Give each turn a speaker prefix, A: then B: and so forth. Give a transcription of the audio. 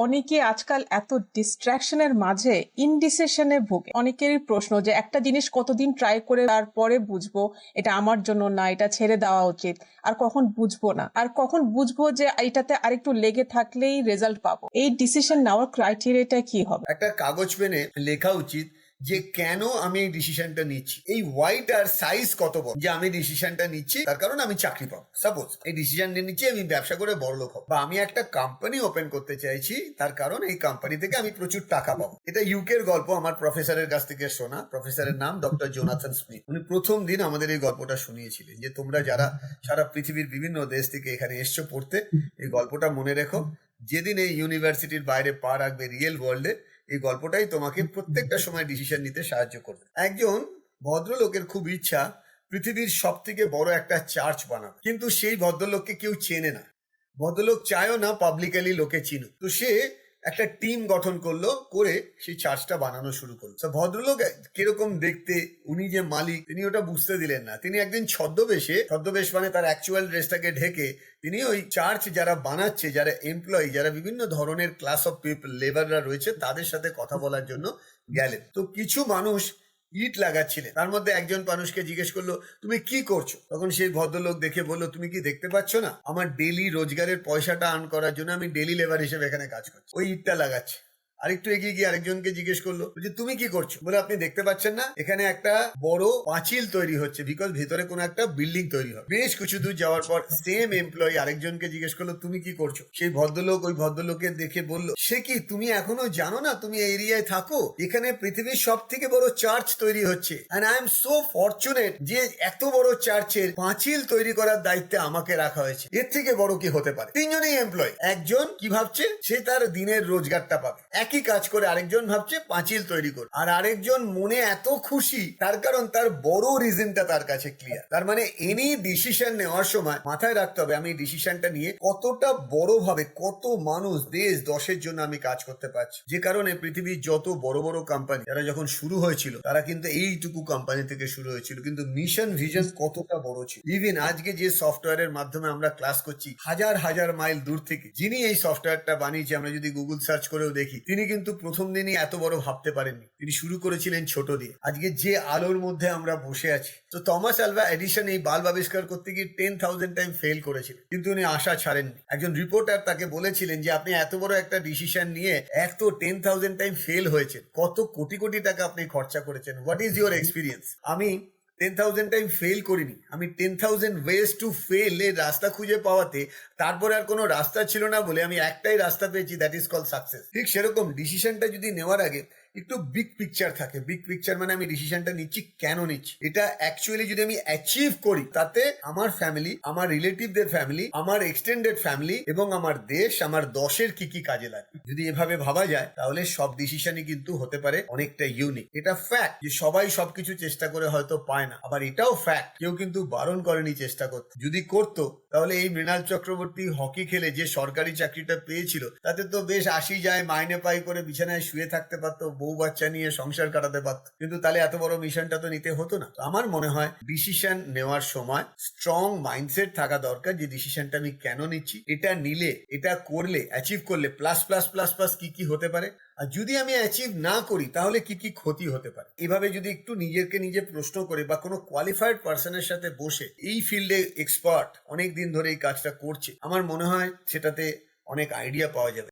A: অনেকে আজকাল এত ডিস্ট্রাকশনের মাঝে ইনডিসিশনে ভোগে। অনেকেরই প্রশ্ন যে একটা জিনিস কতদিন ট্রাই করে তারপরে বুঝবো এটা আমার জন্য না, এটা ছেড়ে দেওয়া উচিত, আর কখন বুঝবো না, আর কখন বুঝবো যে এটাতে আরেকটু লেগে থাকলেই রেজাল্ট পাবো। এই ডিসিশন নেওয়ার ক্রাইটেরিয়াটা কি হবে?
B: একটা কাগজ পেনে লেখা উচিত যে কেন আমি এই ডিসিশনটা নিচ্ছি, এই ওয়াইটার সাইজ কত বড়, যে আমি ডিসিশনটা নিচ্ছি তার কারণ আমি চাকরি পাবো। সাপোজ এই ডিসিশন নিয়ে নিচ্ছি আমি ব্যবসা করে বড়লোক হবো, বা আমি একটা কোম্পানি ওপেন করতে চাইছি তার কারণ এই কোম্পানি থেকে আমি প্রচুর টাকা পাবো। এটা ইউকের গল্প, আমার প্রফেসরের কাছ থেকে শোনা। প্রফেসরের নাম ডক্টর জোনাথন স্মিথ। উনি প্রথম দিন আমাদের এই গল্পটা শুনিয়েছিলেন যে তোমরা যারা সারা পৃথিবীর বিভিন্ন দেশ থেকে এখানে এসছো পড়তে, এই গল্পটা মনে রেখো। যেদিন এই ইউনিভার্সিটির বাইরে পা রাখবে রিয়েল ওয়ার্ল্ডে, এই গল্পটাই তোমাকে প্রত্যেকটা সময় ডিসিশন নিতে সাহায্য করবে। একজন ভদ্রলোকের খুব ইচ্ছা পৃথিবীর সব থেকে বড় একটা চার্চ বানাবে, কিন্তু সেই ভদ্রলোককে কেউ চেনে না। ভদ্রলোক চায়ও না পাবলিকালি লোকে চিনুক। তো সে একটা টিম গঠন করলো, করে সেই চার্চটা বানানো শুরু করলো। ভদ্রলোক কিরকম দেখতে, উনি যে মালিক তিনি ওটা বুঝতে দিলেন না। তিনি একদিন ছদ্মবেশ মানে তার অ্যাকচুয়াল ড্রেসটাকে ঢেকে তিনি ওই চার্চ যারা বানাচ্ছে, যারা এমপ্লয়ি, যারা বিভিন্ন ধরনের ক্লাস অফ পিপল, লেবাররা রয়েছে, তাদের সাথে কথা বলার জন্য গেলেন। তো কিছু মানুষ ইট লাগাচ্ছিলেন। তার মধ্যে একজন মানুষকে জিজ্ঞেস করলো, তুমি কি করছো? তখন সেই ভদ্রলোক দেখে বললো, তুমি কি দেখতে পাচ্ছ না আমার ডেলি রোজগারের পয়সাটা আর্ন করার জন্য আমি ডেলি লেবার হিসেবে এখানে কাজ করছি, ওই ইটটা লাগাচ্ছি। আরেকটু এগিয়ে গিয়ে আরেকজনকে জিজ্ঞেস করলো যে তুমি কি করছো? বলে আপনি দেখতে পাচ্ছেন না এখানে একটা বড় পাঁচিল তৈরি হচ্ছে, বিকজ ভেতরে কোনো একটা বিল্ডিং তৈরি হবে। বেশ কিছু দূর যাওয়ার পর সেম এমপ্লয়ি আরেকজনকে জিজ্ঞেস করলো তুমি কি করছো? সেই ভদ্রলোক ওই ভদ্রলোকের দেখে বলল, সে কি তুমি এখনো জানো না তুমি এই এরিয়ায় থাকো? এখানে পৃথিবীর সব থেকে বড় চার্চ তৈরি হচ্ছে, and I am so fortunate যে এত বড় চার্চের পাঁচিল তৈরি করার দায়িত্বে আমাকে রাখা হয়েছে। এর থেকে বড় কি হতে পারে? তিনজনেই এমপ্লয়ি। একজন কি ভাবছে, সে তার দিনের রোজগারটা পাবে, একই কাজ করে। আরেকজন ভাবছে পাঁচিল তৈরি করে। আর আরেকজন মনে এত খুশি, তার কারণ তার বড় রিজনটা তার কাছে ক্লিয়ার। তার মানে এনি ডিসিশন নেওয়ার সময় মাথায় রাখতে হবে আমি ডিসিশনটা নিয়ে কতটা বড় ভাবে, কত মানুষ, দেশ, দশের জন্য আমি কাজ করতে পারছি। যে কারণে পৃথিবীর যত বড় বড় কোম্পানি যারা যখন শুরু হয়েছিল, তারা কিন্তু এইটুকু কোম্পানি থেকে শুরু হয়েছিল, কিন্তু মিশন ভিশন কতটা বড় ছিল। ইভেন আজকে যে সফটওয়্যারের মাধ্যমে আমরা ক্লাস করছি, হাজার হাজার মাইল দূর থেকে যিনি এই সফটওয়্যারটা বানিয়েছে, আমরা যদি গুগল সার্চ করেও দেখি, তিনি কিন্তু প্রথম দিনই এত বড় ভাবতে পারেননি। তিনি শুরু করেছিলেন ছোট দিয়ে। আজকে যে আলোর মধ্যে আমরা বসে আছি, তো থমাস আলভা এডিসন এই বাল্ব আবিষ্কার করতে গিয়ে 10,000 টাইম ফেল করেছিলেন, কিন্তু উনি আশা ছাড়েননি। একজন রিপোর্টার তাকে বলেছিলেন যে আপনি এত বড় একটা ডিসিশন নিয়ে এত 10,000 টাইম ফেল হয়েছে, কত কোটি কোটি টাকা আপনি খরচা করেছেন, হোয়াট ইজ ইউর এক্সপিরিয়েন্স? আমি 10,000 টাইম ফেল করিনি, আমি 10,000 ওয়েজ টু ফেল এর রাস্তা খুঁজে পাওয়াতে তারপরে আর কোনো রাস্তা ছিল না বলে আমি একটাই রাস্তা পেয়েছি, দ্যাট ইজ কল সাকসেস। ঠিক সেরকম ডিসিশনটা যদি নেওয়ার আগে একটু বিগ পিকচার থাকে। বিগ পিকচার মানে আমি ডিসিশনটা নিচ্ছি কেন নিচ্ছি, এটা অ্যাকচুয়ালি যদি আমি অ্যাচিভ করি তাতে আমার ফ্যামিলি, আমার রিলেটিভদের ফ্যামিলি, আমার এক্সটেন্ডেড ফ্যামিলি এবং আমার দেশ, আমার দশের কি কি কাজে লাগবে। যদি এভাবে ভাবা যায় তাহলে সব ডিসিশনই কিন্তু হতে পারে অনেকটা ইউনিক। এটা ফ্যাক্ট যে সবাই সবকিছু চেষ্টা করে হয়তো পায় না, আবার এটাও ফ্যাক্ট কেউ কিন্তু বারণ করেনি চেষ্টা করতে। যদি করতো তাহলে এই মৃণাল চক্রবর্তী হকি খেলে যে সরকারি চাকরিটা পেয়েছিল তাতে তো বেশ 80 যায় মাইনে পাই করে বিছানায় শুয়ে থাকতে পারতো, বউ বাচ্চা নিয়ে সংসার কাটাতে পারতো, কিন্তু তাহলে এত বড় মিশনটা তো নিতে হতো না। আমার মনে হয় ডিসিশন নেওয়ার সময় স্ট্রং মাইন্ডসেট থাকা দরকার যে ডিসিশনটা আমি কেন নিচ্ছি, এটা নিলে, এটা করলে, অ্যাচিভ করলে প্লাস প্লাস প্লাস প্লাস কি কি হতে পারে, আর যদি আমি অ্যাচিভ না করি তাহলে কি কি ক্ষতি হতে পারে। এভাবে যদি একটু নিজেকে নিজে প্রশ্ন করে বা কোনো কোয়ালিফাইড পার্সনের সাথে বসে, এই ফিল্ডে এক্সপার্ট অনেক দিন ধরে এই কাজটা করছে, আমার মনে হয় সেটাতে অনেক আইডিয়া পাওয়া যাবে।